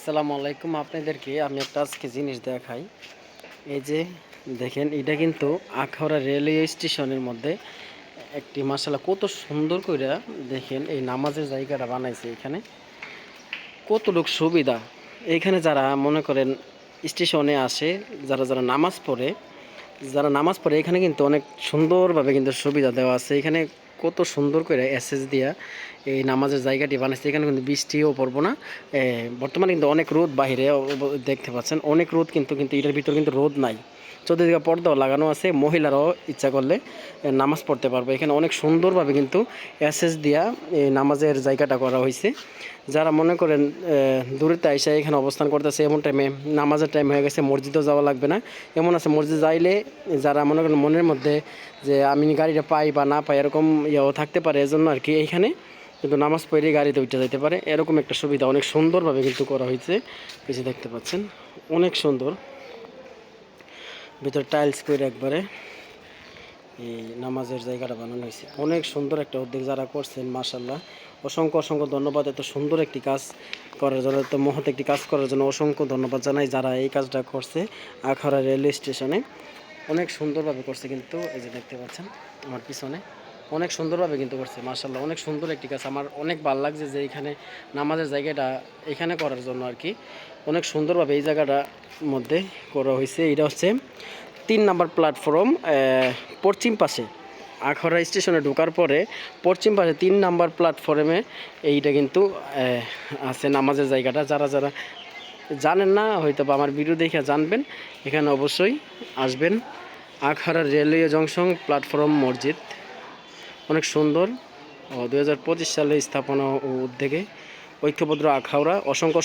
আসসালামু আলাইকুম। আপনাদেরকে আমি একটা আজকে জিনিস দেখাই। এই যে দেখেন, এটা কিন্তু আখাউড়া রেলওয়ে স্টেশনের মধ্যে একটি মাশাআল্লাহ কত সুন্দর কইরা দেখেন এই নামাজের জায়গাটা বানাইছে। এখানে কতটুকু সুবিধা। এইখানে যারা মনে করেন স্টেশনে আসে, যারা নামাজ পড়ে এখানে কিন্তু অনেক সুন্দরভাবে কিন্তু সুবিধা দেওয়া আছে। এখানে কত সুন্দর করে এসএস দিয়া এই নামাজের জায়গাটি বানাইছে। এখানে কিন্তু বৃষ্টিও পড়বো না। বর্তমানে কিন্তু অনেক রোদ বাহিরে দেখতে পাচ্ছেন, অনেক রোদ, কিন্তু এটার ভিতর কিন্তু রোদ নাই। চতুর্দিকে পর্দাও লাগানো আছে, মহিলারাও ইচ্ছা করলে নামাজ পড়তে পারবে। এখানে অনেক সুন্দরভাবে কিন্তু এসএস দিয়া এই নামাজের জায়গাটা করা হয়েছে। যারা মনে করেন দূরেতে আইসা এখানে অবস্থান করতেছে, এমন টাইমে নামাজের টাইম হয়ে গেছে, মসজিদেও যাওয়া লাগবে না। এমন আছে মসজিদ যাইলে যারা মনে করেন মনের মধ্যে যে আমি গাড়িটা পাই বা না পাই, এরকম ইয়েও থাকতে পারে, এজন্য আর কি এইখানে কিন্তু নামাজ পড়ে গাড়িতে উঠে যেতে পারে। এরকম একটা সুবিধা অনেক সুন্দরভাবে কিন্তু করা হয়েছে। কিছু দেখতে পাচ্ছেন, অনেক সুন্দর। ভিতরে টাইলস করে একবারে এই নামাজের জায়গাটা বানানো হয়েছে। অনেক সুন্দর একটা উদ্যোগ যারা করছেন, মাশাআল্লাহ অসংখ্য ধন্যবাদ। এত সুন্দর একটি কাজ করার জন্য, এত মহৎ একটি কাজ করার জন্য অসংখ্য ধন্যবাদ জানাই যারা এই কাজটা করছে আখাউড়া রেলওয়ে স্টেশনে। অনেক সুন্দরভাবে করছে কিন্তু, এই যে দেখতে পাচ্ছেন আমার পিছনে অনেক সুন্দরভাবে কিন্তু করছে, মাশাআল্লাহ অনেক সুন্দর একটি কাজ। আমার অনেক ভালো লাগছে যে এখানে নামাজের জায়গাটা এখানে করার জন্য আর কি অনেক সুন্দরভাবে এই জায়গাটার মধ্যে করা হয়েছে। এটা হচ্ছে 3 নাম্বার প্ল্যাটফর্ম, পশ্চিম পাশে আখাউড়া স্টেশনে ঢোকার পরে পশ্চিম পাশে 3 নাম্বার প্ল্যাটফর্মে এইটা কিন্তু আছে নামাজের জায়গাটা। যারা জানেন না হয়তো বা আমার ভিডিও দেখে জানবেন, এখানে অবশ্যই আসবেন। আখাউড়া রেলওয়ে জংশন প্ল্যাটফর্ম মসজিদ অনেক সুন্দর। 2025 সালে স্থাপনা ও উদ্যোগে ঐক্যবদ্ধ আখাউড়া। অসংখ্য